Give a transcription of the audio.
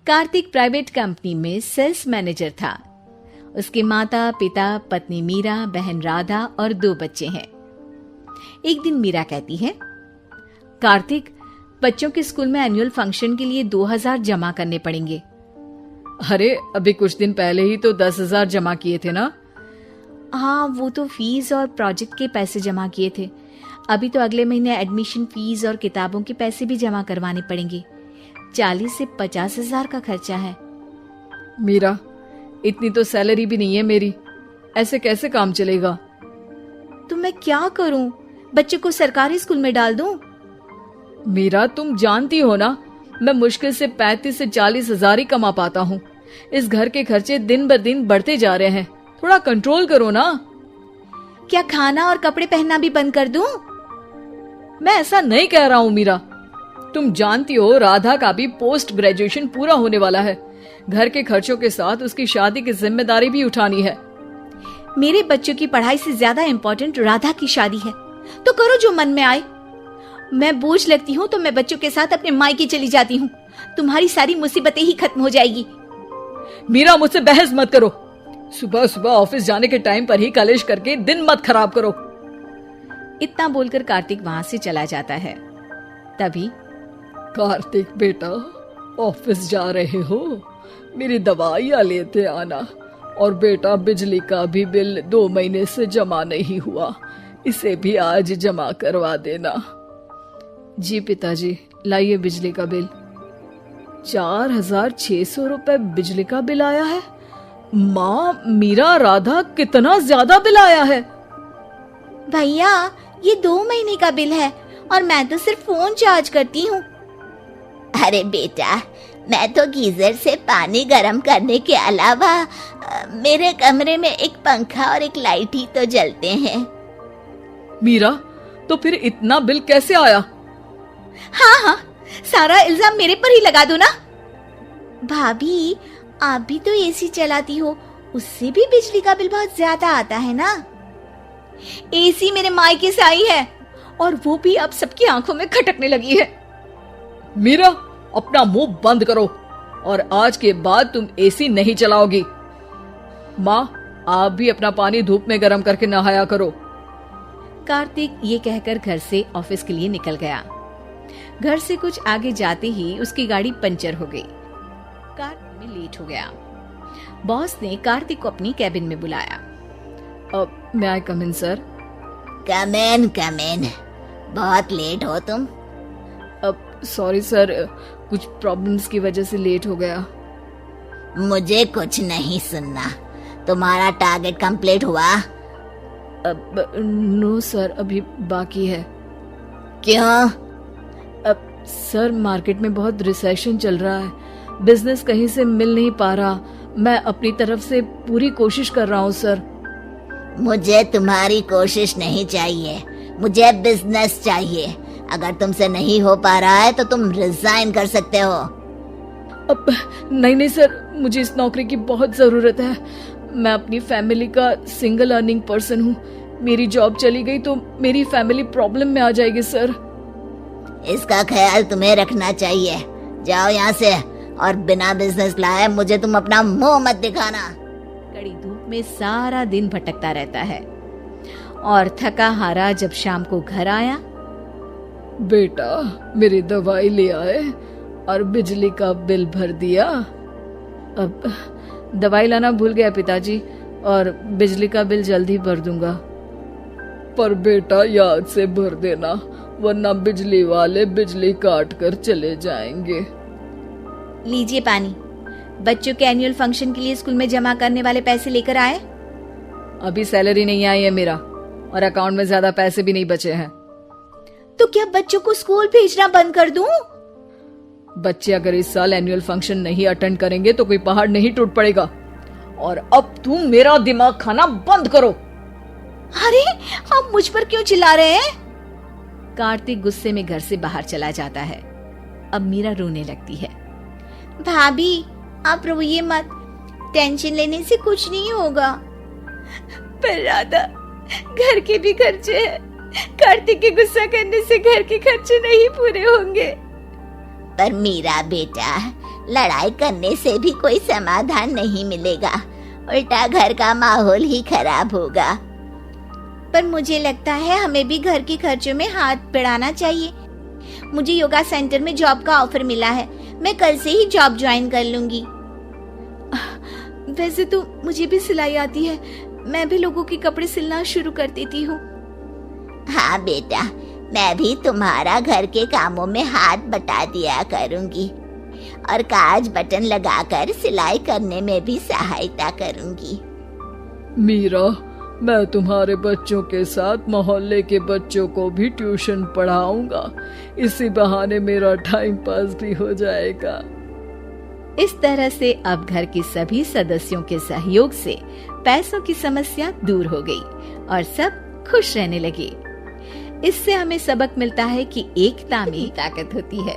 Kartik private company में sales manager था। उसके माता पिता, पत्नी मीरा, बहन राधा और 2 बच्चे हैं। एक दिन मीरा कहती है, कार्तिक, बच्चों के स्कूल में एनुअल फंक्शन के लिए 2000 जमा करने पड़ेंगे। अरे अभी कुछ दिन पहले ही तो 10,000 जमा किए थे ना। हाँ, वो तो फीस और प्रोजेक्ट के पैसे जमा किए थे। अभी तो अगले महीने एडमिशन फीस और किताबों के पैसे भी जमा करवाने पड़ेंगे। 40 से 50,000 का खर्चा है। मीरा, इतनी तो सैलरी भी नहीं है मेरी, ऐसे कैसे काम चलेगा? तो मैं क्या करूं? बच्चे को सरकारी स्कूल में डाल दूं? मीरा, तुम जानती हो ना, मैं मुश्किल से 35 से 40,000 ही कमा पाता हूँ। इस घर के खर्चे दिन ब दिन बढ़ते जा रहे हैं, थोड़ा कंट्रोल करो ना। क्या खाना और कपड़े पहनना भी बंद कर दूं? मैं ऐसा नहीं कह रहा हूँ मीरा। तुम जानती हो राधा का भी पोस्ट ग्रेजुएशन पूरा होने वाला है। घर के खर्चों के साथ उसकी शादी की जिम्मेदारी भी उठानी है। मेरे बच्चों की पढ़ाई से ज्यादा इम्पोर्टेंट राधा की शादी है, तो करो जो मन में आए। मैं बोझ लगती हूँ तो मैं बच्चों के साथ अपने मायके चली जाती हूँ। तुम्हारी सारी मुसीबतें ही खत्म हो जाएगी। मीरा, मुझसे बहस मत करो। सुबह सुबह ऑफिस जाने के टाइम पर ही कलेश करके दिन मत खराब करो। इतना बोलकर कार्तिक वहां से चला जाता है। तभी, कार्तिक बेटा, ऑफिस जा रहे हो? मेरी दवाइयाँ लेते आना। और बेटा, बिजली का भी बिल 2 महीने से जमा नहीं हुआ, इसे भी आज जमा करवा देना। जी पिताजी, लाइए बिजली का बिल। 4,600 रुपए बिजली का बिल आया है। माँ, मीरा, राधा, कितना ज्यादा बिल आया है। भैया, ये 2 महीने का बिल है और मैं तो सिर्फ फोन चार्ज करती हूँ। अरे बेटा, मैं तो गीजर से पानी गर्म करने के अलावा मेरे कमरे में एक पंखा और एक लाइट ही तो जलते हैं। मीरा, तो फिर इतना बिल कैसे आया? हाँ, सारा इल्जाम मेरे पर ही लगा दो ना। भाभी, आप भी तो एसी चलाती हो, उससे भी बिजली का बिल बहुत ज्यादा आता है ना। एसी मेरे मायके से आई है और वो भी अब सबकी आंखों में खटकने लगी है। मीरा, अपना मुंह बंद करो और आज के बाद तुम एसी नहीं चलाओगी। माँ, आप भी अपना पानी धूप में गर्म करके नहाया करो। कार्तिक ये कहकर घर से ऑफिस के लिए निकल गया। घर से कुछ आगे जाते ही उसकी गाड़ी पंचर हो गई। कार में लेट हो गया। बॉस ने कार्तिक को अपनी कैबिन में बुलाया। मे आई कम इन सर? कम इन। बहुत लेट हो तुम। सॉरी सर, कुछ प्रॉब्लम्स की वजह से लेट हो गया। मुझे कुछ नहीं सुनना। तुम्हारा टारगेट कंप्लीट हुआ? नो सर, अभी बाकी है। क्यों? सर, मार्केट में बहुत रिसेशन चल रहा है, बिजनेस कहीं से मिल नहीं पा रहा। मैं अपनी तरफ से पूरी कोशिश कर रहा हूँ सर। मुझे तुम्हारी कोशिश नहीं चाहिए, मुझे बिजनेस चाहिए। अगर तुमसे नहीं हो पा रहा है तो तुम रिजाइन कर सकते हो। अब नहीं सर, मुझे इस नौकरी की बहुत जरूरत है। मैं अपनी फैमिली का सिंगल अर्निंग पर्सन हूँ। मेरी जॉब चली गई तो मेरी फैमिली प्रॉब्लम में आ जाएगी सर। इसका ख्याल तुम्हें रखना चाहिए। जाओ यहाँ से और बिना बिजनेस लाए मुझे तुम अपना मुंह मत दिखाना। कड़ी धूप में सारा दिन भटकता रहता है और थका हारा जब शाम को घर आया। बेटा, मेरी दवाई ले आए और बिजली का बिल भर दिया। अब दवाई लाना भूल गया पिताजी, और बिजली का बिल जल्दी भर दूंगा। पर बेटा, याद से भर देना, वरना बिजली वाले बिजली काट कर चले जाएंगे। लीजिए पानी। बच्चों के एनुअल फंक्शन के लिए स्कूल में जमा करने वाले पैसे लेकर आए? अभी सैलरी नहीं आई है मेरा, और अकाउंट में ज्यादा पैसे भी नहीं बचे हैं। तो क्या बच्चों को स्कूल भेजना बंद कर दूं? बच्चे अगर इस साल एनुअल फंक्शन नहीं अटेंड करेंगे तो कोई पहाड़ नहीं टूट पड़ेगा। और अब तुम मेरा दिमाग खाना बंद करो। अरे, आप मुझ पर क्यों चिल्ला रहे हैं? कार्तिक गुस्से में घर से बाहर चला जाता है। अब मीरा रोने लगती है। भाभी, आप रोइए मत, टेंशन लेने से कुछ नहीं होगा। पर राधा, घर के भी खर्चे हैं। कार्तिक के गुस्सा करने से घर के खर्चे नहीं पूरे होंगे। पर मीरा बेटा, लड़ाई करने से भी कोई समाधान नहीं मिलेगा, उल्टा घर का माहौल ही खराब होगा। पर मुझे लगता है हमें भी घर के खर्चों में हाथ बढ़ाना चाहिए। मुझे योगा सेंटर में जॉब का ऑफर मिला है, मैं कल से ही जॉब ज्वाइन कर लूंगी। वैसे तो मुझे भी सिलाई आती है, मैं भी लोगों के कपड़े सिलना शुरू कर देती हूँ। हाँ बेटा, मैं भी तुम्हारा घर के कामों में हाथ बटा दिया करूंगी और काज बटन लगाकर सिलाई करने में भी सहायता करूंगी। मीरा, मैं तुम्हारे बच्चों के साथ मोहल्ले के बच्चों को भी ट्यूशन पढ़ाऊंगा। इसी बहाने मेरा टाइम पास भी हो जाएगा। इस तरह से अब घर के सभी सदस्यों के सहयोग से पैसों की समस्या दूर हो गई और सब खुश रहने लगे। इससे हमें सबक मिलता है कि एकता में ताकत होती है।